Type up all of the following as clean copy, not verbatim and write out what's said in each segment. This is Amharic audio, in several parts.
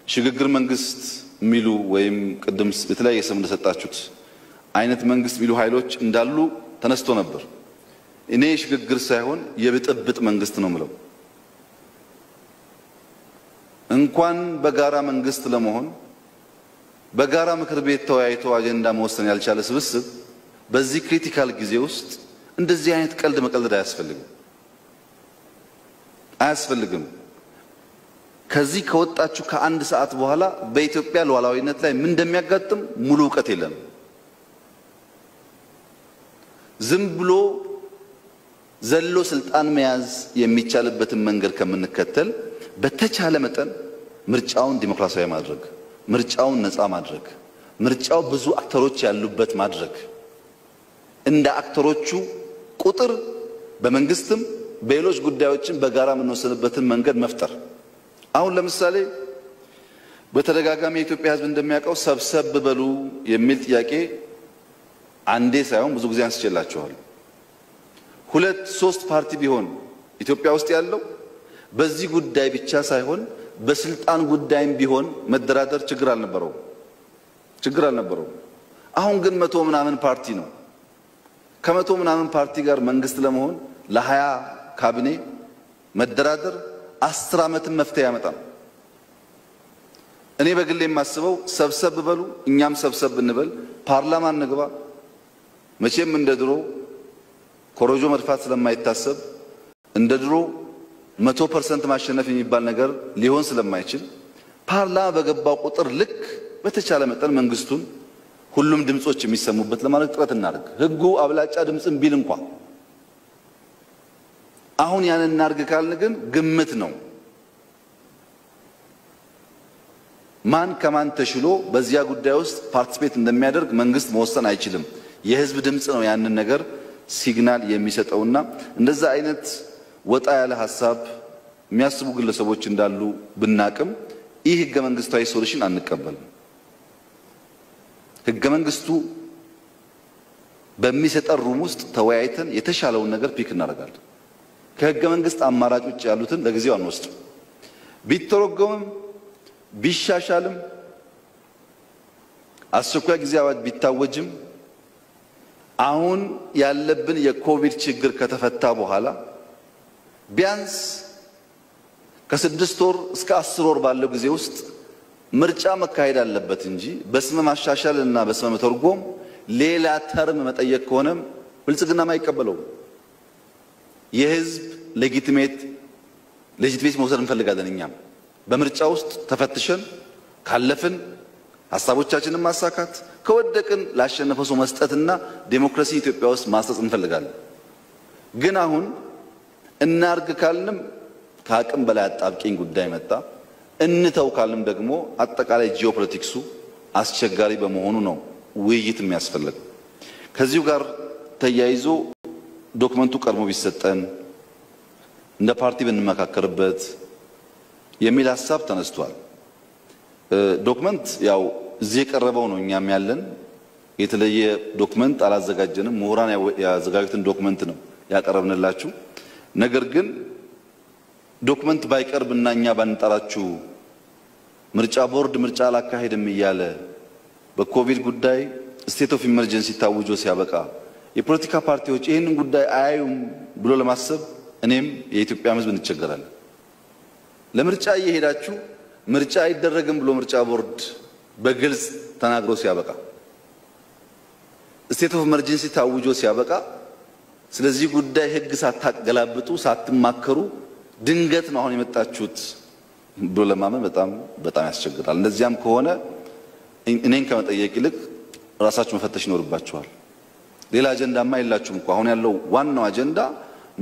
የሽግግር መንግስት ሚሉ ወይም ቅድም በተለያየ ስም እንደሰጣችሁት አይነት መንግስት ሚሉ ኃይሎች እንዳሉ ተነስቶ ነበር። እኔ ሽግግር ሳይሆን የብጥብጥ መንግስት ነው ምለው። እንኳን በጋራ መንግስት ለመሆን በጋራ ምክር ቤት ተወያይቶ አጀንዳ መወሰን ያልቻለ ስብስብ በዚህ ክሪቲካል ጊዜ ውስጥ እንደዚህ አይነት ቀልድ መቀለድ አያስፈልግም። ከዚህ ከወጣችሁ ከአንድ ሰዓት በኋላ በኢትዮጵያ ሉዓላዊነት ላይ ምን እንደሚያጋጥም ሙሉ ዕውቀት የለም። ዝም ብሎ ዘሎ ስልጣን መያዝ የሚቻልበትን መንገድ ከምንከተል በተቻለ መጠን ምርጫውን ዲሞክራሲያዊ ማድረግ፣ ምርጫውን ነፃ ማድረግ፣ ምርጫው ብዙ አክተሮች ያሉበት ማድረግ፣ እንደ አክተሮቹ ቁጥር በመንግስትም በሌሎች ጉዳዮችን በጋራ የምንወስንበትን መንገድ መፍጠር። አሁን ለምሳሌ በተደጋጋሚ የኢትዮጵያ ሕዝብ እንደሚያውቀው ሰብሰብ በሉ የሚል ጥያቄ አንዴ ሳይሆን ብዙ ጊዜ አንስቼላችኋል። 2-3 ፓርቲ ቢሆን ኢትዮጵያ ውስጥ ያለው በዚህ ጉዳይ ብቻ ሳይሆን በስልጣን ጉዳይም ቢሆን መደራደር ችግር አልነበረው። አሁን ግን 100 ምናምን ፓርቲ ነው። ከ100 ምናምን ፓርቲ ጋር መንግስት ለመሆን ለ20 ካቢኔ መደራደር 10 ዓመትን መፍትሄ ያመጣል። እኔ በግሌ የማስበው ሰብሰብ በሉ፣ እኛም ሰብሰብ እንበል፣ ፓርላማ እንግባ። መቼም እንደ ድሮ ኮሮጆ መድፋት ስለማይታሰብ እንደ ድሮ 100% ማሸነፍ የሚባል ነገር ሊሆን ስለማይችል ፓርላማ በገባው ቁጥር ልክ በተቻለ መጠን መንግስቱን ሁሉም ድምጾች የሚሰሙበት ለማድረግ ጥረት እናድርግ። ህጉ አብላጫ ድምጽን ቢል እንኳን አሁን ያንን እናድርግ ካልን ግን ግምት ነው። ማን ከማን ተሽሎ በዚያ ጉዳይ ውስጥ ፓርቲሲፔት እንደሚያደርግ መንግስት መወሰን አይችልም። የህዝብ ድምጽ ነው ያንን ነገር ሲግናል የሚሰጠውና እንደዛ አይነት ወጣ ያለ ሐሳብ የሚያስቡ ግለሰቦች እንዳሉ ብናቅም ይህ ህገ መንግስታዊ ሶሉሽን አንቀበልም። ህገ መንግስቱ በሚሰጠን ሩም ውስጥ ተወያይተን የተሻለውን ነገር ፒክ እናደርጋለን። ከህገ መንግስት አማራጭ ውጭ ያሉትን ለጊዜው አንወስድም። ቢተረጎምም ቢሻሻልም አስቸኳይ ጊዜ አዋጅ ቢታወጅም አሁን ያለብን የኮቪድ ችግር ከተፈታ በኋላ ቢያንስ ከ6 ወር እስከ 10 ወር ባለው ጊዜ ውስጥ ምርጫ መካሄድ አለበት እንጂ በስመ ማሻሻል እና በስመ መተርጎም ሌላ ተርም መጠየቅ ከሆነ ብልጽግና ማይቀበለው። የህዝብ ሌጂቲሜት መውሰድ እንፈልጋለን። እኛም በምርጫ ውስጥ ተፈትሸን ካለፍን ሐሳቦቻችንን ማሳካት፣ ከወደቅን ላሸነፈው ሰው መስጠትና ዲሞክራሲ ኢትዮጵያ ውስጥ ማስጠጽ እንፈልጋለን። ግን አሁን እናርግ ካልንም ከአቅም በላይ አጣብቂኝ ጉዳይ መጣ። እንተው ካልንም ደግሞ አጠቃላይ ጂኦፖለቲክሱ አስቸጋሪ በመሆኑ ነው ውይይት የሚያስፈልግ። ከዚሁ ጋር ተያይዞ ዶክመንቱ ቀርሞ ቢሰጠን እንደ ፓርቲ ብንመካከርበት የሚል ሐሳብ ተነስቷል። ዶክመንት ያው እዚህ የቀረበው ነው። እኛም ያለን የተለየ ዶክመንት አላዘጋጀንም። ምሁራን ያዘጋጁትን ዶክመንት ነው ያቀረብንላችሁ። ነገር ግን ዶክመንት ባይቀርብና እኛ ባንጠራችሁ ምርጫ ቦርድ ምርጫ አላካሄድም እያለ በኮቪድ ጉዳይ ስቴት ኦፍ ኢመርጀንሲ ታውጆ ሲያበቃ የፖለቲካ ፓርቲዎች ይህንን ጉዳይ አያዩም ብሎ ለማሰብ እኔም የኢትዮጵያ ሕዝብ እንቸገራለን። ለምርጫ እየሄዳችሁ ምርጫ አይደረግም ብሎ ምርጫ ቦርድ በግልጽ ተናግሮ ሲያበቃ ስቴት ኦፍ ኢመርጀንሲ ታውጆ ሲያበቃ ስለዚህ ጉዳይ ህግ ሳታገላብጡ ሳትማከሩ ድንገት ነው አሁን የመጣችሁት ብሎ ለማመን በጣም ያስቸግራል። እንደዚያም ከሆነ እኔን ከመጠየቅ ይልቅ ራሳችሁ መፈተሽ ይኖርባችኋል። ሌላ አጀንዳማ የላችሁም እኮ። አሁን ያለው ዋናው አጀንዳ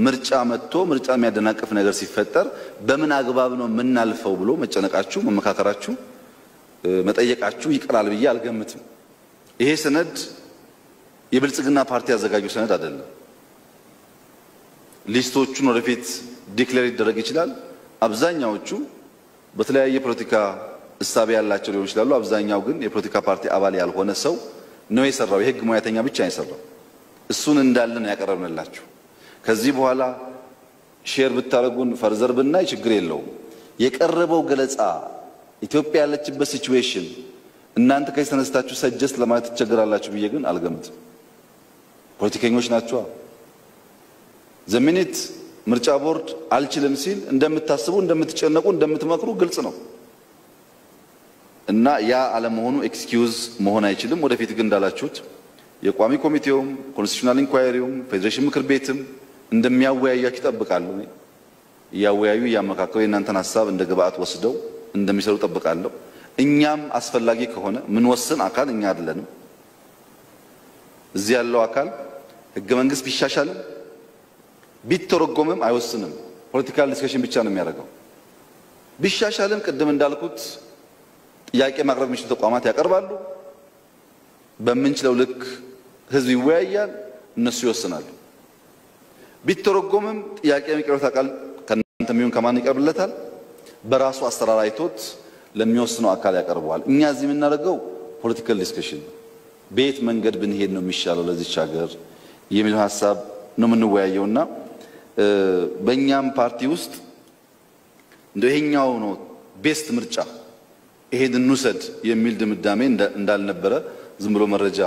ምርጫ መጥቶ ምርጫ የሚያደናቅፍ ነገር ሲፈጠር በምን አግባብ ነው የምናልፈው ብሎ መጨነቃችሁ፣ መመካከራችሁ፣ መጠየቃችሁ ይቀራል ብዬ አልገምትም። ይሄ ሰነድ የብልጽግና ፓርቲ ያዘጋጀው ሰነድ አይደለም። ሊስቶቹን ወደፊት ዲክሌር ይደረግ ይችላል። አብዛኛዎቹ በተለያየ ፖለቲካ እሳቤ ያላቸው ሊሆን ይችላሉ። አብዛኛው ግን የፖለቲካ ፓርቲ አባል ያልሆነ ሰው ነው የሰራው። የህግ ሙያተኛ ብቻ ነው የሰራው። እሱን እንዳለ ነው ያቀረብንላችሁ። ከዚህ በኋላ ሼር ብታረጉን ፈርዘር ብናይ ችግር የለውም። የቀረበው ገለጻ ኢትዮጵያ ያለችበት ሲቹዌሽን እናንተ ከዚህ ተነስታችሁ ሰጀስት ለማለት ትቸገራላችሁ ብዬ ግን አልገምትም። ፖለቲከኞች ናቸው። ዘሚኒት ምርጫ ቦርድ አልችልም ሲል እንደምታስቡ እንደምትጨነቁ እንደምትመክሩ ግልጽ ነው እና ያ አለመሆኑ ኤክስኪዩዝ መሆን አይችልም። ወደፊት ግን እንዳላችሁት የቋሚ ኮሚቴውም ኮንስቲቱሽናል ኢንኳየሪውም ፌዴሬሽን ምክር ቤትም እንደሚያወያያችሁ እጠብቃለሁ። እያወያዩ እያመካከሩ የእናንተን ሀሳብ እንደ ግብአት ወስደው እንደሚሰሩ እጠብቃለሁ። እኛም አስፈላጊ ከሆነ ምን ወስን አካል እኛ አይደለንም። እዚህ ያለው አካል ህገ መንግስት ቢሻሻልም ቢተረጎምም አይወስንም። ፖለቲካል ዲስከሽን ብቻ ነው የሚያደርገው። ቢሻሻልም ቅድም እንዳልኩት ጥያቄ ማቅረብ የሚችሉ ተቋማት ያቀርባሉ። በምንችለው ልክ ህዝብ ይወያያል፣ እነሱ ይወስናሉ። ቢተረጎምም ጥያቄ የሚቀርበው አካል ከእናንተም ይሁን ከማን ይቀርብለታል፣ በራሱ አሰራር አይቶት ለሚወስነው አካል ያቀርበዋል። እኛ እዚህ የምናደርገው ፖለቲካል ዲስከሽን በየት መንገድ ብንሄድ ነው የሚሻለው ለዚች ሀገር የሚለው ሀሳብ ነው የምንወያየውና በእኛም ፓርቲ ውስጥ እንደው ይሄኛው ነው ቤስት ምርጫ ይሄን እንውሰድ የሚል ድምዳሜ እንዳልነበረ ዝም ብሎ መረጃ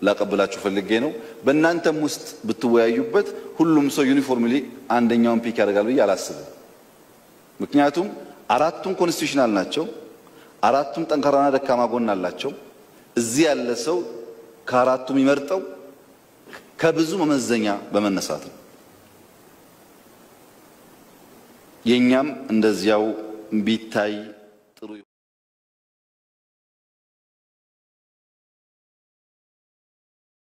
ላቀብላችሁ ፈልጌ ነው። በእናንተም ውስጥ ብትወያዩበት ሁሉም ሰው ዩኒፎርምሊ አንደኛውን ፒክ ያደርጋል ብዬ አላስብም። ምክንያቱም አራቱም ኮንስቲቱሽናል ናቸው። አራቱም ጠንካራና ደካማ ጎን አላቸው። እዚህ ያለ ሰው ከአራቱም ይመርጠው ከብዙ መመዘኛ በመነሳት ነው። የኛም እንደዚያው ቢታይ